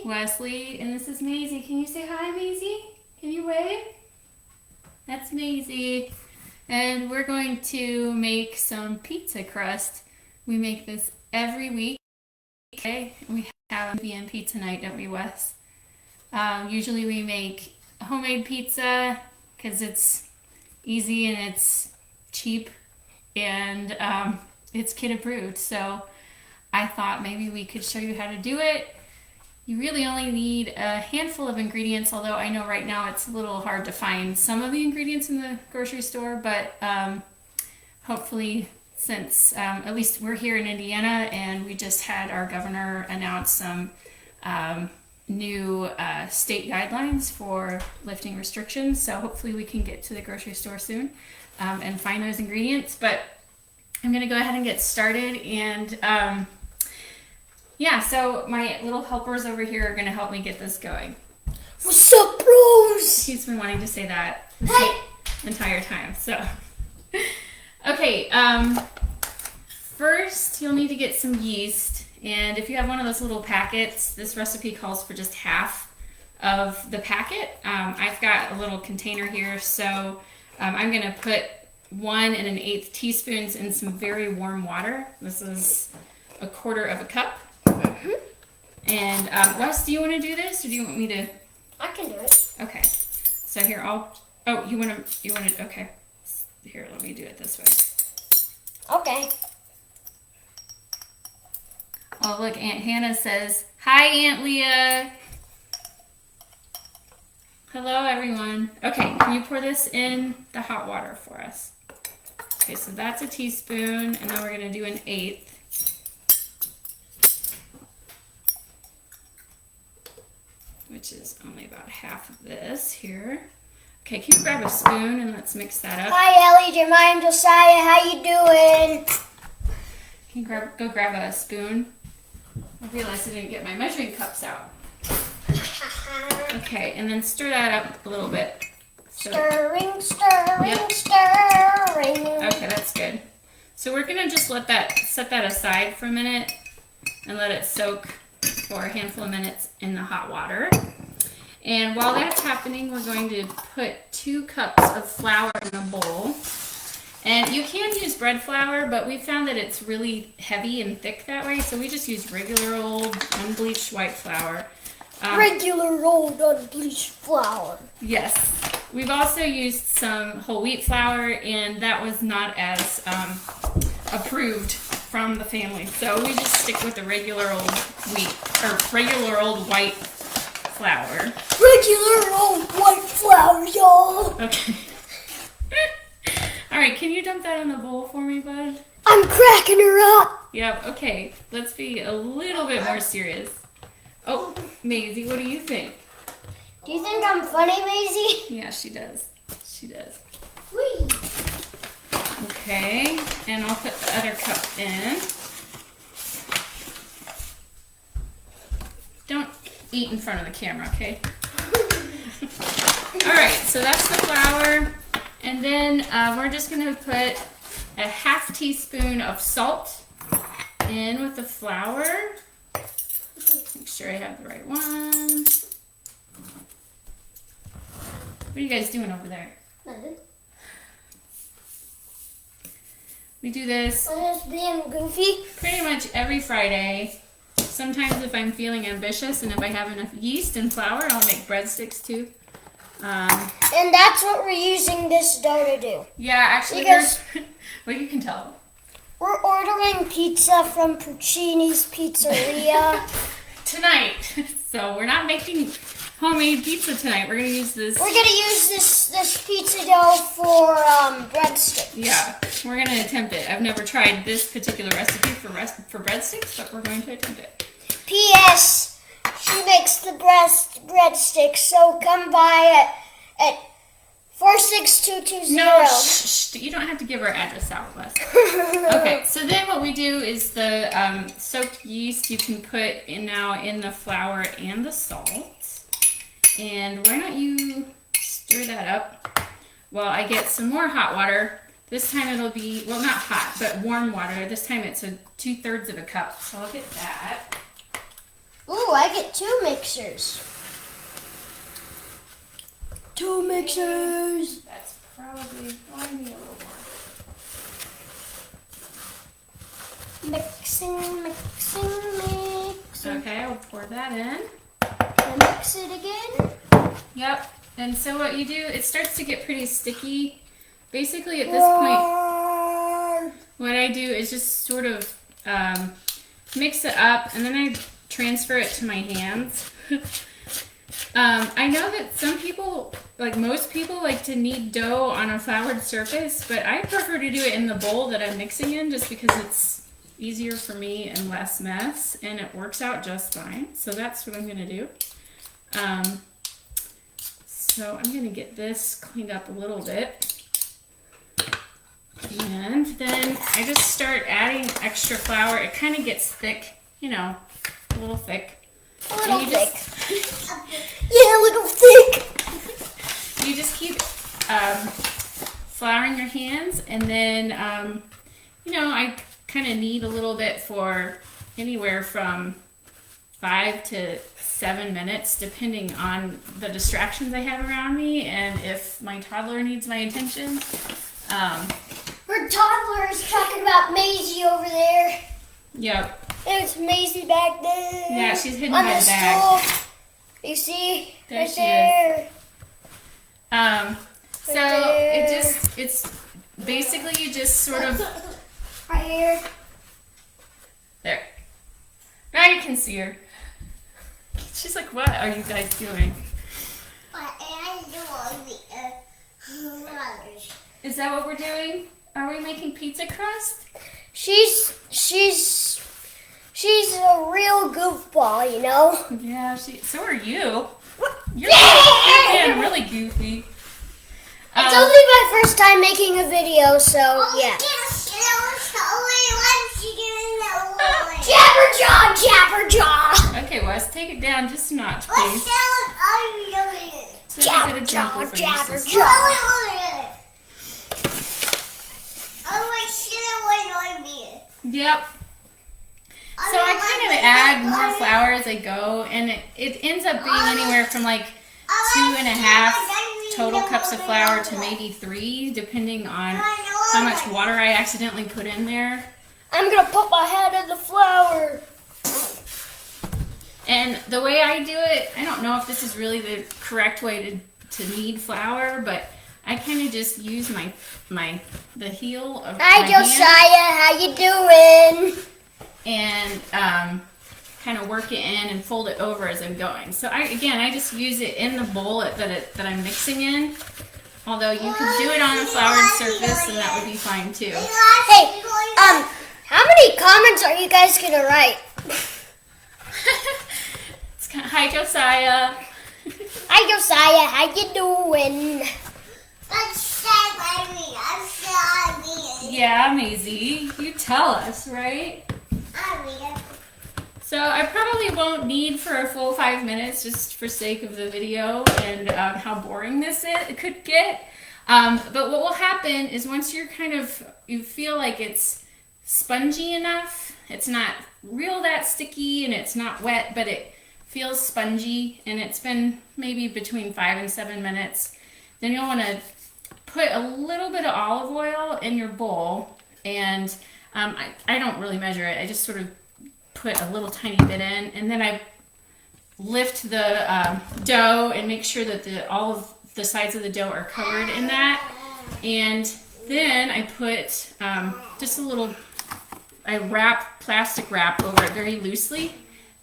Wesley, and this is Maisie. Can you say hi, Maisie? Can you wave? That's Maisie. And we're going to make some pizza crust. We make this every week. Okay, we have a pizza night, don't we, Wes? Usually we make homemade pizza because it's easy and it's cheap and it's kid approved. So I thought maybe we could show you how to do it. You really only need a handful of ingredients, although I know right now it's a little hard to find some of the ingredients in the grocery store, but hopefully since at least we're here in Indiana and we just had our governor announce some new state guidelines for lifting restrictions, so hopefully we can get to the grocery store soon and find those ingredients. But I'm going to go ahead and get started, and yeah, so my little helpers over here are going to help me get this going. What's up, bros? He's been wanting to say that the entire time. So, okay, first you'll need to get some yeast. And if you have one of those little packets, this recipe calls for just half of the packet. I've got a little container here, so I'm going to put 1 1/8 teaspoons in some very warm water. This is 1/4 cup. And Wes, do you want to do this, or do you want me to? I can do it. Okay. So here, you want to? Okay. Here, let me do it this way. Okay. Oh, look, Aunt Hannah says, "Hi, Aunt Leah." Hello, everyone. Okay, can you pour this in the hot water for us? Okay, so that's a teaspoon, and then we're going to do 1/8. Which is only about half of this here. Okay, can you grab a spoon and let's mix that up? Hi, Ellie, Jeremiah, and Josiah. How you doing? Can you go grab a spoon? I realized I didn't get my measuring cups out. Okay, and then stir that up a little bit. So, stirring. Yep. Stirring. Okay, that's good. So we're gonna just set that aside for a minute and let it soak for a handful of minutes in the hot water. And while that's happening, we're going to put 2 cups of flour in a bowl. And you can use bread flour, but we found that it's really heavy and thick that way, so we just use regular old unbleached white flour. Regular old unbleached flour. Yes. We've also used some whole wheat flour, and that was not as approved from the family. So we just stick with the regular old regular old white flour. Regular old white flour, y'all. Okay. All right, can you dump that in the bowl for me, bud? I'm cracking her up. Yep, okay. Let's be a little bit more serious. Oh, Maisie, what do you think? Do you think I'm funny, Maisie? Yeah, she does. She does. Whee. Okay, and I'll put the other cup in. Don't eat in front of the camera, okay? All right, so that's the flour. And then we're just going to put a 1/2 teaspoon of salt in with the flour. Make sure I have the right one. What are you guys doing over there? Nothing. We do this I'm just being goofy. pretty much every Friday. Sometimes if I'm feeling ambitious and if I have enough yeast and flour, I'll make breadsticks too. And that's what we're using this dough to do. Yeah, actually, Because well, you can tell. we're ordering pizza from Puccini's Pizzeria. Tonight. So we're not making homemade pizza tonight. We're going to use this. We're gonna use this pizza dough for breadsticks. Yeah, we're going to attempt it. I've never tried this particular recipe for breadsticks, but we're going to attempt it. P.S. She makes the breadsticks, so come by at 46220. No, shh, you don't have to give our address out, Wes. Okay, so then what we do is the soaked yeast you can put in the flour and the salt. And why don't you stir that up while I get some more hot water. This time it'll be, well, not hot, but warm water. This time it's 2/3 cup. So I'll get that. Ooh, I get 2 mixers. 2 mixers. That's probably, I need a little more. Mixing. Okay, I'll pour that in. And mix it again. Yep. And so what you do, it starts to get pretty sticky. Basically at this point, what I do is just sort of mix it up, and then I transfer it to my hands. I know that some people, like most people, like to knead dough on a floured surface, but I prefer to do it in the bowl that I'm mixing in just because it's easier for me and less mess, and it works out just fine. So that's what I'm going to do. So I'm going to get this cleaned up a little bit. And then I just start adding extra flour. It kind of gets thick, you know, a little thick. A little thick. Yeah, a little thick. You just keep flouring your hands, and then, you know, I kind of knead a little bit for anywhere from 5 to 7 minutes, depending on the distractions I have around me and if my toddler needs my attention. Her toddler is talking about Maisie over there. Yep. There's Maisie back there. Yeah, she's hidden on by the the bag. stool. You see? There Right she there. So there. it's basically you just sort of, Right here. there. Now you can see her. She's like, what are you guys doing? Is that what we're doing? Are we making pizza crust? She's a real goofball, you know? Yeah, so are you. You're being really goofy. It's only my first time making a video, so yeah. Jabberjaw! Okay, Wes, take it down just a notch, please. Jabberjaw! Yep. So I kind of add more flour as I go, and it ends up being anywhere from like 2.5 total cups of flour to maybe 3, depending on how much water I accidentally put in there. I'm gonna put my head in the flour. And the way I do it, I don't know if this is really the correct way to knead flour, but I kind of just use the heel of Hi, my Josiah, hand how you doing? and kind of work it in and fold it over as I'm going. So I just use it in the bowl that I'm mixing in. Although you could do it on a floured surface, and that would be fine too. Hey, how many comments are you guys gonna write? It's kind of, hi Josiah. Hi, Josiah, how you doing? Yeah, Maisie, you tell us, right? So I probably won't knead for a full 5 minutes just for sake of the video and how boring it could get. But what will happen is once you feel like it's spongy enough, it's not real that sticky and it's not wet, but it feels spongy and it's been maybe between 5 and 7 minutes, then you'll want to put a little bit of olive oil in your bowl, and I don't really measure it. I just sort of put a little tiny bit in, and then I lift the dough and make sure that all of the sides of the dough are covered in that. And then I put just a little, I wrap plastic wrap over it very loosely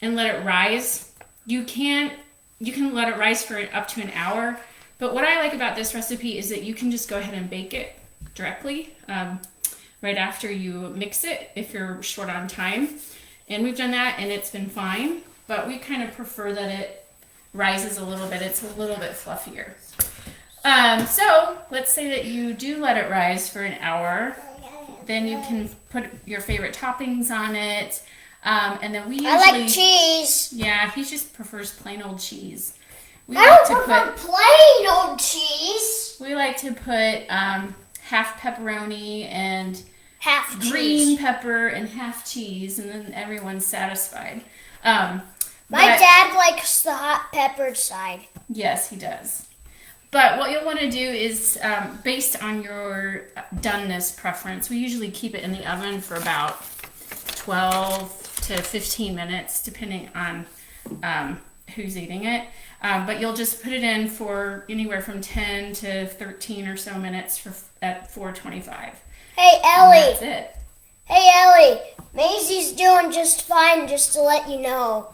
and let it rise. You can let it rise for up to an hour. But what I like about this recipe is that you can just go ahead and bake it directly right after you mix it if you're short on time. And we've done that and it's been fine, but we kind of prefer that it rises a little bit. It's a little bit fluffier. So let's say that you do let it rise for an hour. Then you can put your favorite toppings on it. And then we usually... I like cheese. Yeah, he just prefers plain old cheese. I don't prefer plain old cheese. We like to put half pepperoni and half green cheese. pepper and half cheese, and then everyone's satisfied. My But- dad likes the hot peppered side. Yes, he does. But what you'll want to do is, based on your doneness preference, we usually keep it in the oven for about 12 to 15 minutes, depending on who's eating it. But you'll just put it in for anywhere from 10 to 13 or so minutes at 425. Hey, And Ellie. that's it. Hey, Ellie. Maisie's doing just fine, just to let you know.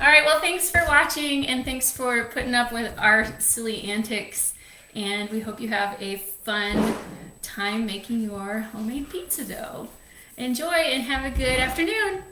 All right, well, thanks for watching, and thanks for putting up with our silly antics. And we hope you have a fun time making your homemade pizza dough. Enjoy and have a good afternoon.